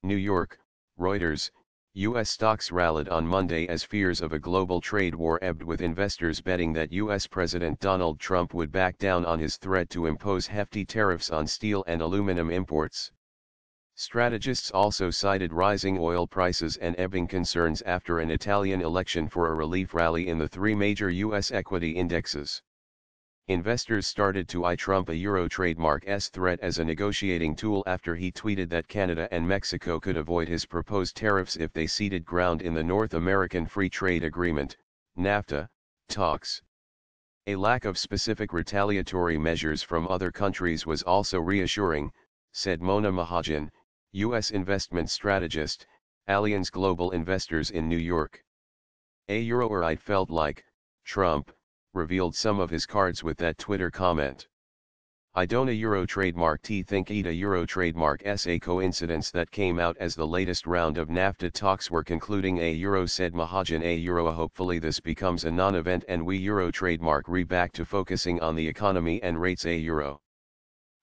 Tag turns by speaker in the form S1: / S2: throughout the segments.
S1: New York, Reuters, U.S. stocks rallied on Monday as fears of a global trade war ebbed, with investors betting that U.S. President Donald Trump would back down on his threat to impose hefty tariffs on steel and aluminum imports. Strategists also cited rising oil prices and ebbing concerns after an Italian election for a relief rally in the three major U.S. equity indexes. Investors started to eye Trump a Euro trademark's threat as a negotiating tool after he tweeted that Canada and Mexico could avoid his proposed tariffs if they ceded ground in the North American Free Trade Agreement, NAFTA, talks. A lack of specific retaliatory measures from other countries was also reassuring, said Mona Mahajan, U.S. investment strategist, Allianz Global Investors in New York. A Euroerite felt like Trump revealed some of his cards with that Twitter comment. "I don't a Euro trademark think it a Euro trademark a coincidence that came out as the latest round of NAFTA talks were concluding a Euro," said Mahajan. A Euro, hopefully this becomes a non-event and we Euro trademark back to focusing on the economy and rates. A Euro.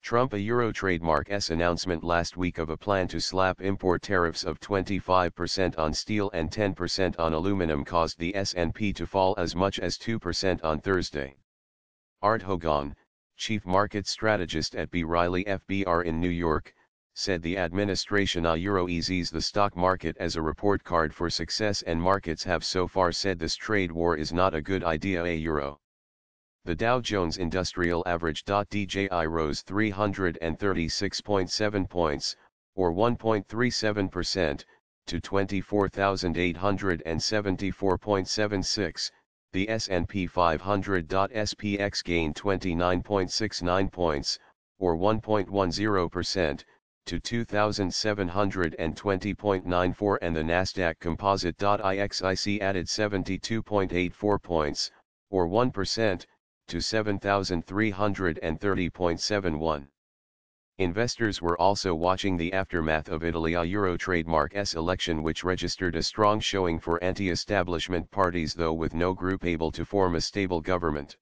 S1: Trump a Euro trademark's announcement last week of a plan to slap import tariffs of 25% on steel and 10% on aluminum caused the S&P to fall as much as 2% on Thursday. Art Hogan, chief market strategist at B. Riley FBR in New York, said the administration a Euro eases the stock market as a report card for success, and markets have so far said this trade war is not a good idea. A Euro. The Dow Jones Industrial Average (DJI) rose 336.7 points, or 1.37%, to 24,874.76. The S&P 500 (SPX) gained 29.69 points, or 1.10%, to 2,720.94, and the Nasdaq Composite (IXIC) added 72.84 points, or 1%, to 7,330.71. Investors were also watching the aftermath of Italy a Euro trademark's election, which registered a strong showing for anti-establishment parties, though with no group able to form a stable government.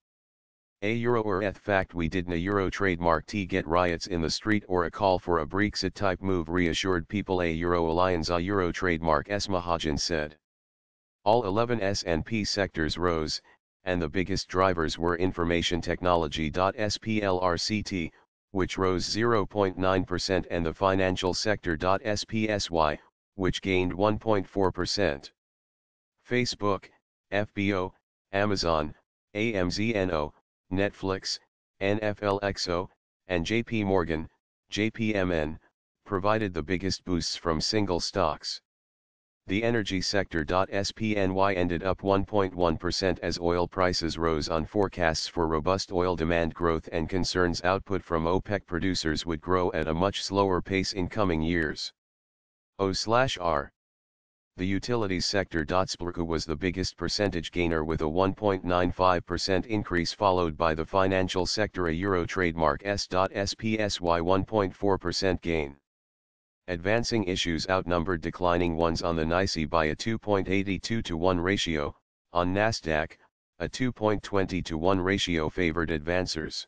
S1: A Euro or fact we didn't a Euro trademark get riots in the street or a call for a Brexit type move reassured people. A Euro alliance a Euro trademark's Mahajan said. All 11 S&P sectors rose, and the biggest drivers were information technology (SPLRCT), which rose 0.9%, and the financial sector (SPSY), which gained 1.4%. Facebook, FBO, Amazon, AMZNO, Netflix, NFLXO, and JP Morgan, JPMN, provided the biggest boosts from single stocks. The energy sector (SPNY) ended up 1.1% as oil prices rose on forecasts for robust oil demand growth and concerns output from OPEC producers would grow at a much slower pace in coming years. O/R. The utilities sector (SPLRC) was the biggest percentage gainer with a 1.95% increase, followed by the financial sector a Euro trademark (SPSY) 1.4% gain. Advancing issues outnumbered declining ones on the NYSE by a 2.82 to 1 ratio, on Nasdaq, a 2.20 to 1 ratio favored advancers.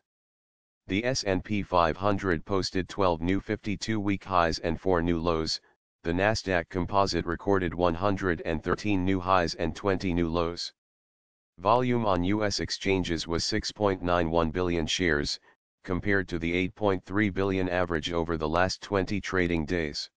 S1: The S&P 500 posted 12 new 52-week highs and 4 new lows, the Nasdaq Composite recorded 113 new highs and 20 new lows. Volume on U.S. exchanges was 6.91 billion shares, compared to the 8.3 billion average over the last 20 trading days.